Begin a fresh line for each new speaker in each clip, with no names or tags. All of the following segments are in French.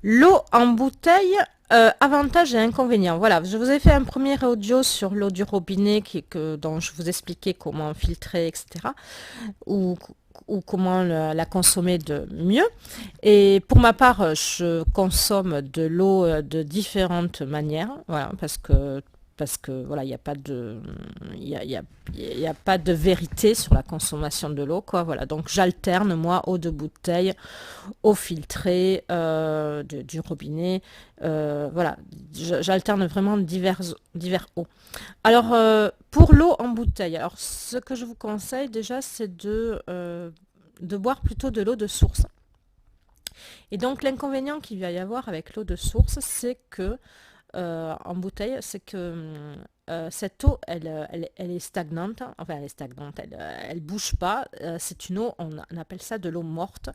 L'eau en bouteille, avantages et inconvénients. Voilà, je vous ai fait un premier audio sur l'eau du robinet dont je vous expliquais comment filtrer, etc. Ou, ou comment la consommer de mieux. Et pour ma part, je consomme de l'eau de différentes manières, voilà, parce que voilà, il n'y a pas de, il y a, il y a- il y a pas de vérité sur la consommation de l'eau, quoi. Voilà, donc j'alterne moi eau de bouteille, eau filtrée du robinet. Voilà, j'alterne vraiment divers eaux. Alors, pour l'eau en bouteille, alors ce que je vous conseille déjà, c'est de boire plutôt de l'eau de source. Et donc, l'inconvénient qu'il va y avoir avec l'eau de source, c'est que en bouteille, c'est que cette eau, elle est stagnante. Enfin, elle est stagnante, elle bouge pas. C'est une eau, on appelle ça de l'eau morte.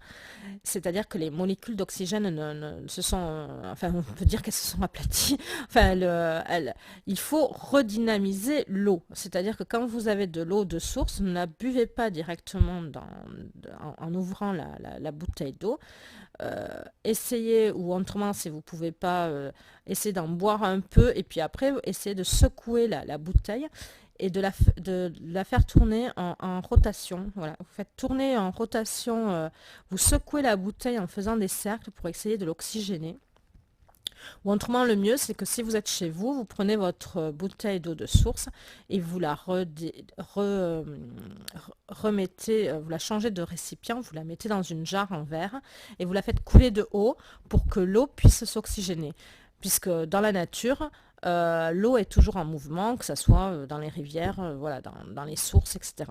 C'est-à-dire que les molécules d'oxygène se sont, enfin, on peut dire qu'elles se sont aplaties. Enfin, il faut redynamiser l'eau. C'est-à-dire que quand vous avez de l'eau de source, ne la buvez pas directement en ouvrant la bouteille d'eau. Essayez, ou autrement, si vous ne pouvez pas, essayez d'en boire un peu, et puis après, essayez de secouer la bouteille et de la faire tourner en rotation. Voilà. Vous faites tourner en rotation, vous secouez la bouteille en faisant des cercles pour essayer de l'oxygéner. Ou autrement, le mieux, c'est que si vous êtes chez vous, vous prenez votre bouteille d'eau de source et vous la remettez, vous la changez de récipient, vous la mettez dans une jarre en verre et vous la faites couler de haut pour que l'eau puisse s'oxygéner. Puisque dans la nature, l'eau est toujours en mouvement, que ce soit dans les rivières, voilà, dans les sources, etc.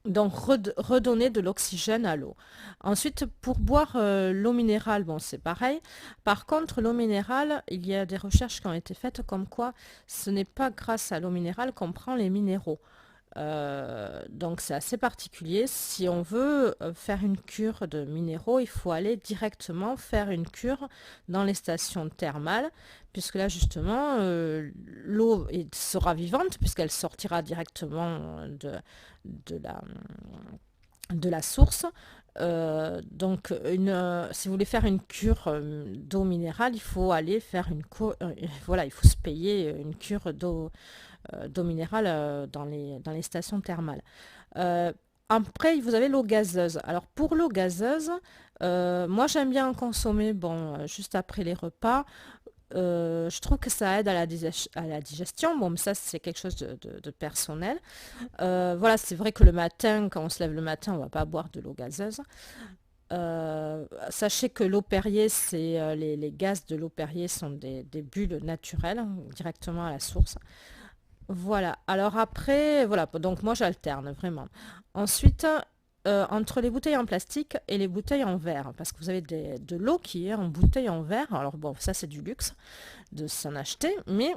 Donc redonner de l'oxygène à l'eau. Ensuite, pour boire l'eau minérale, bon, c'est pareil. Par contre, l'eau minérale, il y a des recherches qui ont été faites comme quoi ce n'est pas grâce à l'eau minérale qu'on prend les minéraux. Donc c'est assez particulier. Si on veut faire une cure de minéraux, il faut aller directement faire une cure dans les stations thermales, puisque là justement l'eau sera vivante puisqu'elle sortira directement de la, de la source. Si vous voulez faire une cure d'eau minérale, il faut aller faire voilà, il faut se payer une cure d'eau minérale dans les stations thermales. Euh, Après, vous avez l'eau gazeuse. Alors pour l'eau gazeuse, moi j'aime bien en consommer bon, juste après les repas. Je trouve que ça aide à la digestion. Bon, mais ça c'est quelque chose de personnel. Voilà, c'est vrai que le matin, quand on se lève le matin, on ne va pas boire de l'eau gazeuse. Sachez que l'eau Perrier, les gaz de l'eau Perrier sont des bulles naturelles, directement à la source. Voilà. Alors après, voilà. Donc moi, j'alterne vraiment. Ensuite, entre les bouteilles en plastique et les bouteilles en verre, parce que vous avez de l'eau qui est en bouteille en verre. Alors bon, ça c'est du luxe de s'en acheter, mais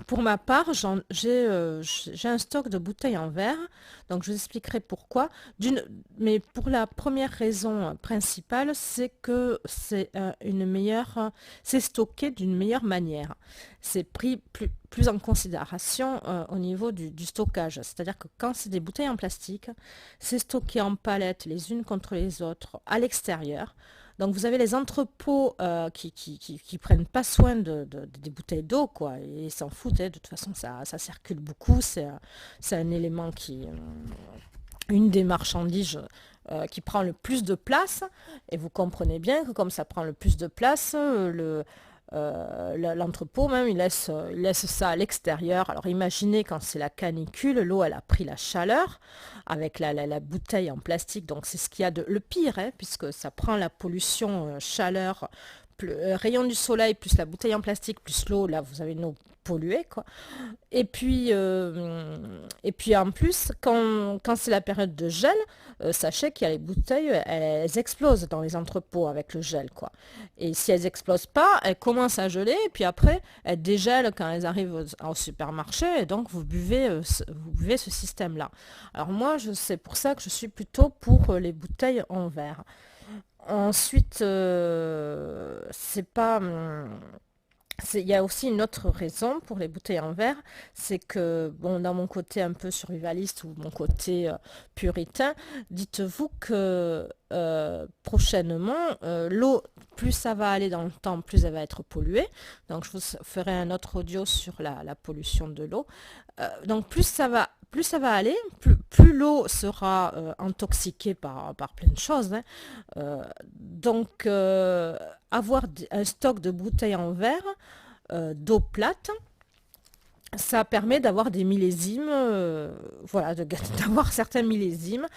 pour ma part, j'ai un stock de bouteilles en verre, donc je vous expliquerai pourquoi. Mais pour la première raison principale, c'est que c'est stocké d'une meilleure manière. C'est pris plus en considération au niveau du stockage. C'est-à-dire que quand c'est des bouteilles en plastique, c'est stocké en palettes les unes contre les autres à l'extérieur. Donc vous avez les entrepôts qui prennent pas soin des bouteilles d'eau, quoi. Et ils s'en foutent, hein. De toute façon, ça circule beaucoup. C'est un élément une des marchandises qui prend le plus de place. Et vous comprenez bien que comme ça prend le plus de place, l'entrepôt même, il laisse ça à l'extérieur. Alors imaginez quand c'est la canicule, l'eau elle a pris la chaleur avec la bouteille en plastique. Donc c'est ce qu'il y a de le pire, hein, puisque ça prend la pollution, chaleur, rayon du soleil, plus la bouteille en plastique, plus l'eau. Là vous avez une eau polluée, quoi. Et puis en plus, quand c'est la période de gel, sachez qu'il y a les bouteilles, elles explosent dans les entrepôts avec le gel, quoi. Et si elles explosent pas, elles commencent à geler, et puis après, elles dégèlent quand elles arrivent au supermarché, et donc vous buvez ce système-là. Alors moi, c'est pour ça que je suis plutôt pour les bouteilles en verre. Ensuite, c'est pas... Il y a aussi une autre raison pour les bouteilles en verre, c'est que, bon, dans mon côté un peu survivaliste ou mon côté puritain, dites-vous que prochainement, l'eau, plus ça va aller dans le temps, plus elle va être polluée. Donc, je vous ferai un autre audio sur la pollution de l'eau. Donc, plus ça va aller, plus l'eau sera intoxiquée par plein de choses, hein. Donc, avoir un stock de bouteilles en verre, d'eau plate, ça permet d'avoir des millésimes, voilà, d'avoir certains millésimes.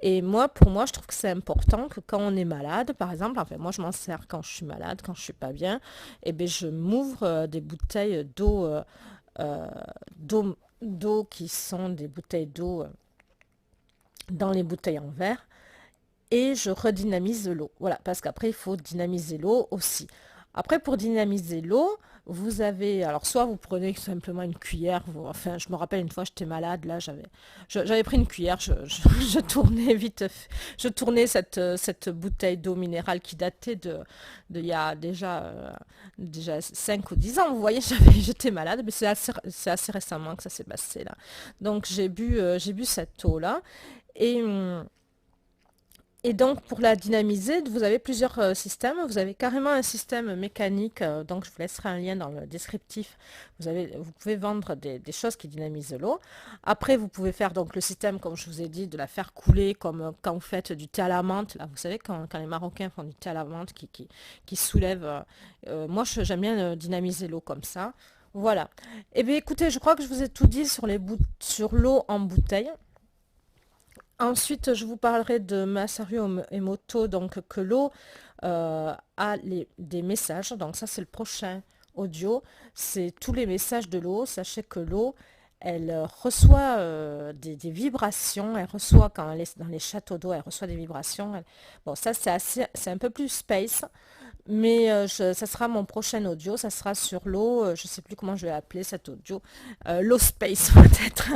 Et moi, pour moi, je trouve que c'est important que quand on est malade, par exemple, enfin, moi, je m'en sers quand je suis malade, quand je suis pas bien, et ben, je m'ouvre des bouteilles euh, d'eau qui sont des bouteilles d'eau dans les bouteilles en verre et je redynamise l'eau. Voilà, parce qu'après, il faut dynamiser l'eau aussi. Après, pour dynamiser l'eau, vous avez, alors soit vous prenez simplement une cuillère, enfin, je me rappelle une fois, j'étais malade, là, j'avais pris une cuillère, je tournais vite, je tournais cette bouteille d'eau minérale qui datait il y a déjà 5 ou 10 ans, vous voyez, j'étais malade, mais c'est assez récemment que ça s'est passé, là. Donc, j'ai bu cette eau-là, et... Et donc, pour la dynamiser, vous avez plusieurs systèmes. Vous avez carrément un système mécanique, donc je vous laisserai un lien dans le descriptif. Vous pouvez vendre des choses qui dynamisent l'eau. Après, vous pouvez faire donc le système, comme je vous ai dit, de la faire couler, comme quand vous faites du thé à la menthe. Là, vous savez, quand les Marocains font du thé à la menthe qui soulève. Moi, j'aime bien dynamiser l'eau comme ça. Voilà. Eh bien, écoutez, je crois que je vous ai tout dit sur l'eau en bouteille. Ensuite, je vous parlerai de Masaru Emoto, donc que l'eau a des messages. Donc ça, c'est le prochain audio. C'est tous les messages de l'eau. Sachez que l'eau, elle reçoit des vibrations. Elle reçoit, quand elle est dans les châteaux d'eau, elle reçoit des vibrations. Bon, ça, c'est un peu plus space. Mais ça sera mon prochain audio, ça sera sur l'eau, je ne sais plus comment je vais appeler cet audio, l'eau space peut-être.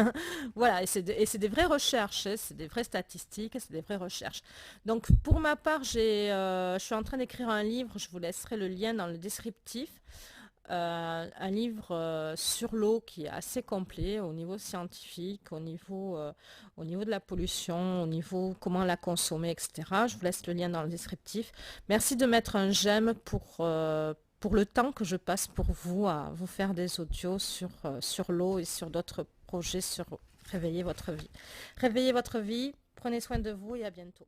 Voilà, et c'est des vraies recherches, hein, c'est des vraies statistiques, c'est des vraies recherches. Donc pour ma part, je suis en train d'écrire un livre, je vous laisserai le lien dans le descriptif. Un livre sur l'eau qui est assez complet au niveau scientifique, au niveau de la pollution, au niveau comment la consommer, etc. Je vous laisse le lien dans le descriptif. Merci de mettre un j'aime pour le temps que je passe pour vous à vous faire des audios sur l'eau et sur d'autres projets sur réveiller votre vie. Réveillez votre vie, prenez soin de vous et à bientôt.